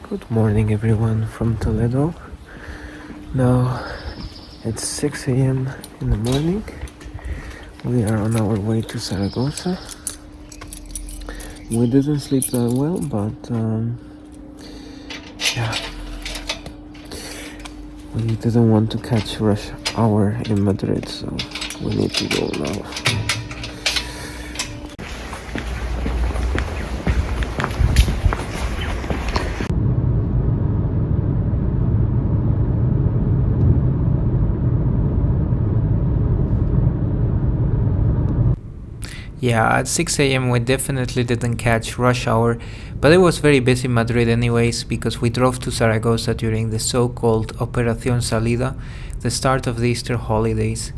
Good morning everyone from Toledo. Now it's 6 a.m. in the morning. We are on our way to Zaragoza. We didn't sleep that well, but we didn't want to catch rush hour in Madrid, so we need to go now. Yeah, at 6 a.m. we definitely didn't catch rush hour, but it was very busy in Madrid anyways because we drove to Zaragoza during the so-called Operación Salida, the start of the Easter holidays.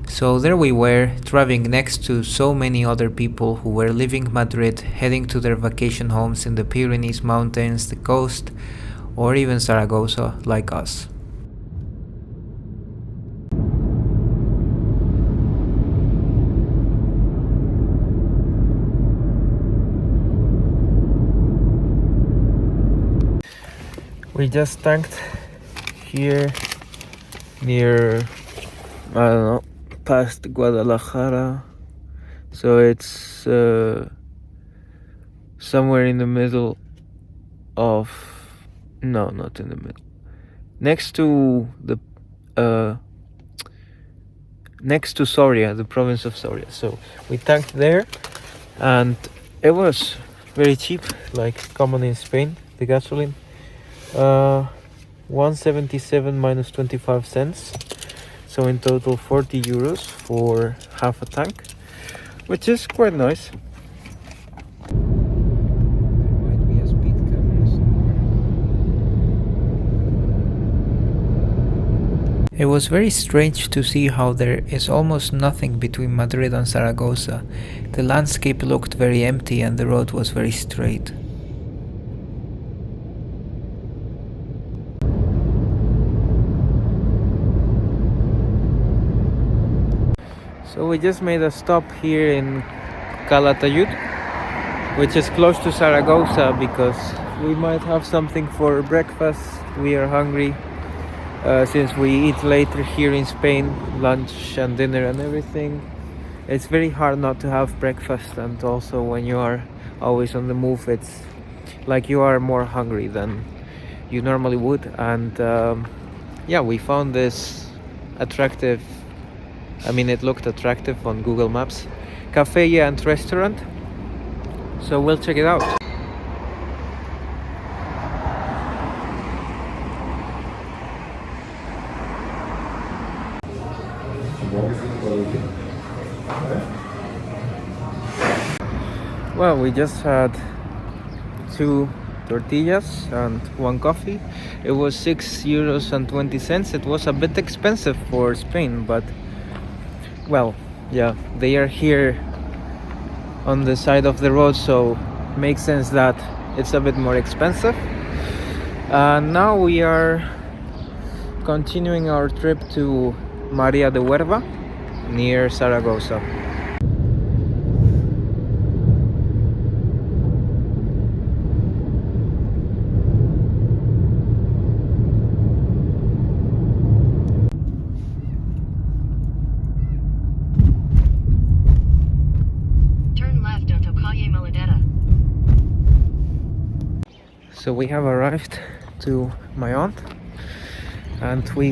So there we were, driving next to so many other people who were leaving Madrid, heading to their vacation homes in the Pyrenees Mountains, the coast, or even Zaragoza, like us. We just tanked here near, I don't know, past Guadalajara. So it's somewhere in the middle of, no, not in the middle. Next to Soria, the province of Soria. So we tanked there, and it was very cheap, like common in Spain, the gasoline. 177 minus 25 cents, so in total 40 euros for half a tank, which is quite nice. There might be a speed camera somewhere. It was very strange to see how there is almost nothing between Madrid and Zaragoza. The landscape looked very empty and the road was very straight. So we just made a stop here in Calatayud, which is close to Zaragoza, because we might have something for breakfast. We are hungry since we eat later here in Spain, lunch and dinner and everything. It's very hard not to have breakfast, and also when you are always on the move, it's like you are more hungry than you normally would. And we found this attractive, it looked attractive on Google Maps, cafe and restaurant, so we'll check it out. Well, we just had 2 tortillas and 1 coffee. It was 6 euros and 20 cents. It was a bit expensive for Spain, but well, yeah, they are here on the side of the road, so makes sense that it's a bit more expensive. Now we are continuing our trip to Maria de Huerva near Zaragoza. So we have arrived to my aunt, and we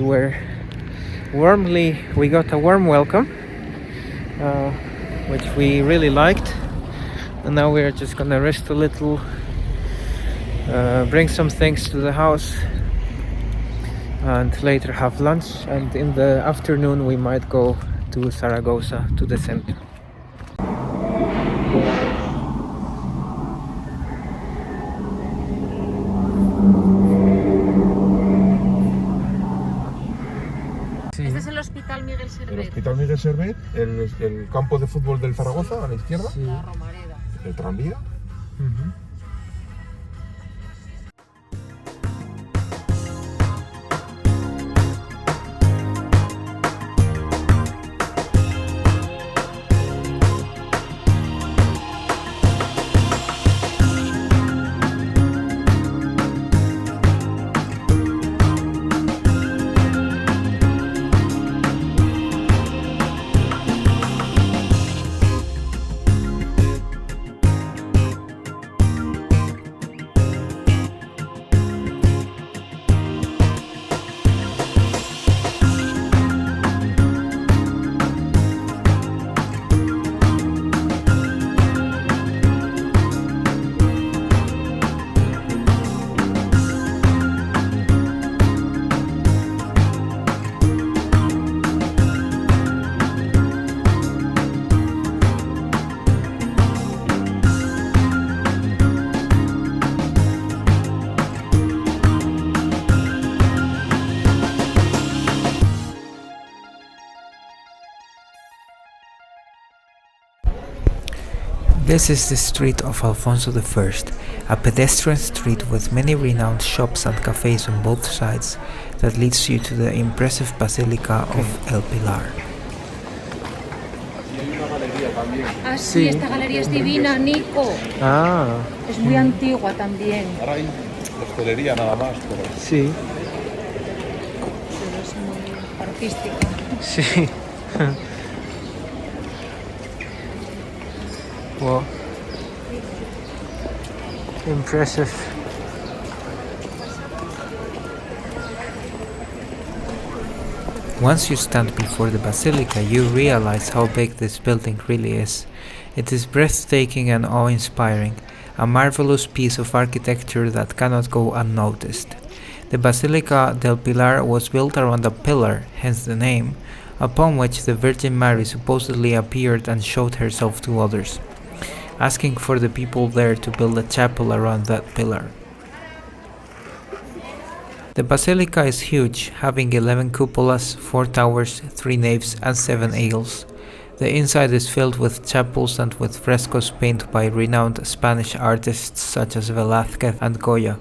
got a warm welcome, which we really liked. And now we are just gonna rest a little, bring some things to the house, and later have lunch. And in the afternoon we might go to Zaragoza, to the center. Este es el Hospital Miguel Servet. El Hospital Miguel Servet, el campo de fútbol del Zaragoza a la izquierda, Sí. La Romareda. el tranvía. This is the street of Alfonso I, a pedestrian street with many renowned shops and cafes on both sides that leads you to the impressive Basilica of El Pilar. Ah, sí, esta galería es divina, Nico. Ah. Es muy antigua también. Ahora hay hostelería nada más, pero... Sí. Pero es muy artística. Sí. Wow. Impressive. Once you stand before the basilica, you realize how big this building really is. It is breathtaking and awe-inspiring, a marvelous piece of architecture that cannot go unnoticed. The Basilica del Pilar was built around a pillar, hence the name, upon which the Virgin Mary supposedly appeared and showed herself to others, asking for the people there to build a chapel around that pillar. The basilica is huge, having 11 cupolas, 4 towers, 3 naves and 7 aisles. The inside is filled with chapels and with frescoes painted by renowned Spanish artists such as Velázquez and Goya.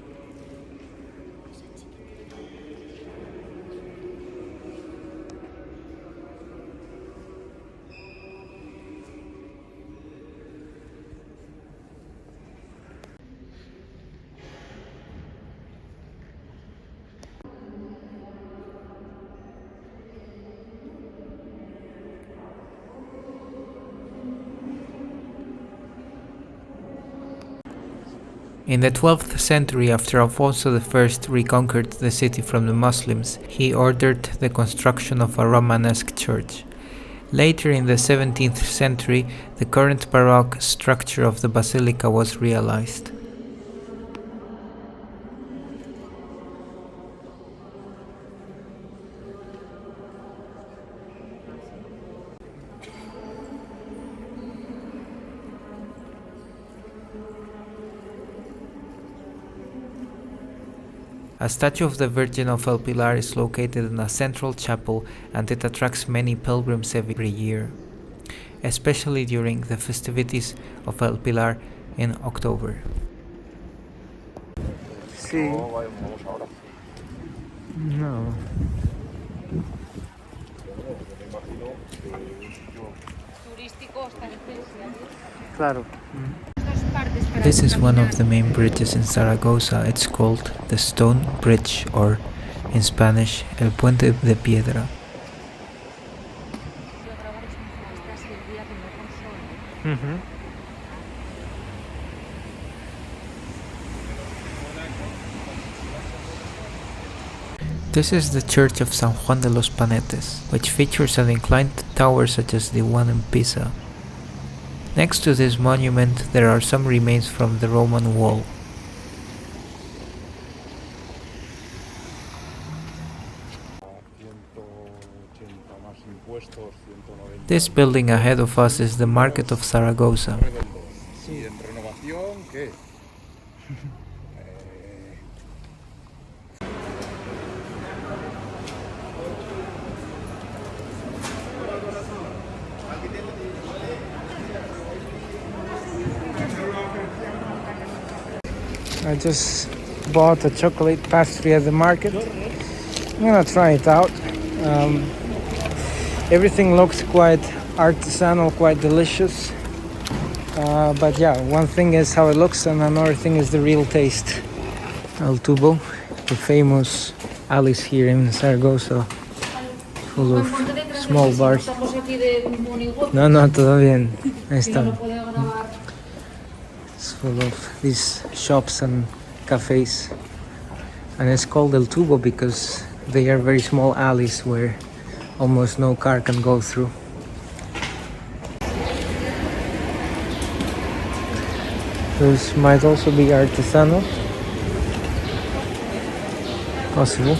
In the 12th century, after Alfonso I reconquered the city from the Muslims, he ordered the construction of a Romanesque church. Later in the 17th century, the current Baroque structure of the basilica was realized. A statue of the Virgin of El Pilar is located in a central chapel and it attracts many pilgrims every year, especially during the festivities of El Pilar in October. Sí. Vamos ahora. No. Turístico hasta el Claro. This is one of the main bridges in Zaragoza. It's called the Stone Bridge, or in Spanish, El Puente de Piedra. Mm-hmm. This is the church of San Juan de los Panetes, which features an inclined tower such as the one in Pisa. Next to this monument, there are some remains from the Roman wall. This building ahead of us is the market of Zaragoza. Sí, en renovación, ¿qué? I just bought a chocolate pastry at the market. I'm gonna try it out. Everything looks quite artisanal, quite delicious. But yeah, one thing is how it looks and another thing is the real taste. El Tubo, the famous alleys here in Zaragoza, full of small bars. No, todo bien. Ahí está. It's full of these shops and cafes. And it's called El Tubo because they are very small alleys where almost no car can go through. Those might also be artisanal. Possible.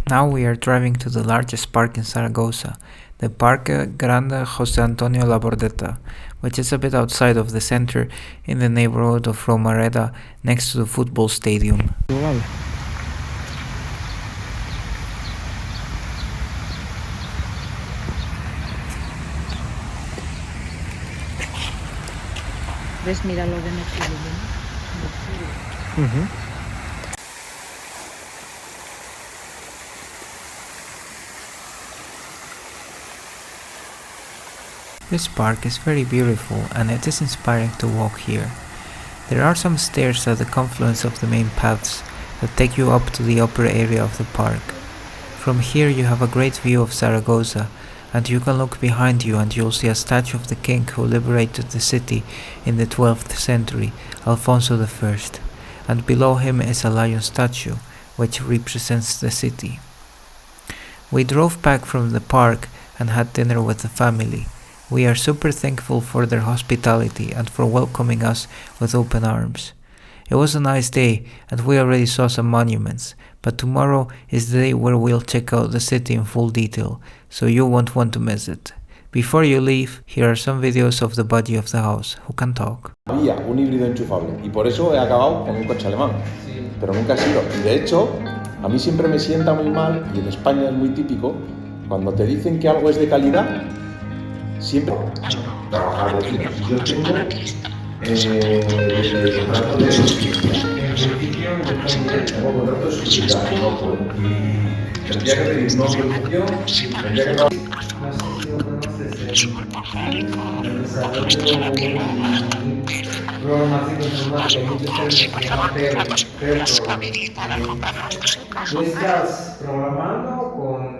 Now we are driving to the largest park in Zaragoza, the Parque Grande José Antonio La Bordetta, which is a bit outside of the center in the neighborhood of Romareda next to the football stadium. ¿Ves? Mira lo de Mercedes. This park is very beautiful and it is inspiring to walk here. There are some stairs at the confluence of the main paths that take you up to the upper area of the park. From here you have a great view of Zaragoza, and you can look behind you and you'll see a statue of the king who liberated the city in the 12th century, Alfonso I, and below him is a lion statue, which represents the city. We drove back from the park and had dinner with the family. We are super thankful for their hospitality and for welcoming us with open arms. It was a nice day and we already saw some monuments, but tomorrow is the day where we'll check out the city in full detail, so you won't want to miss it. Before you leave, here are some videos of the body of the house, who can talk. Había un híbrido enchufable y por eso he acabado con un coche alemán, pero nunca he sido. Y de hecho, a mí siempre me sienta muy mal, y en España es muy típico, cuando te dicen que algo es de calidad, siempre trabajar de fila. Yo tengo contrato de exclusividad. En principio, tengo contrato de exclusividad. Tendría que pedir una autorización, tendría que trabajar. No sé si lo conoces, el desarrollo programación informática y muchos se llama Perro. ¿Tú estás programando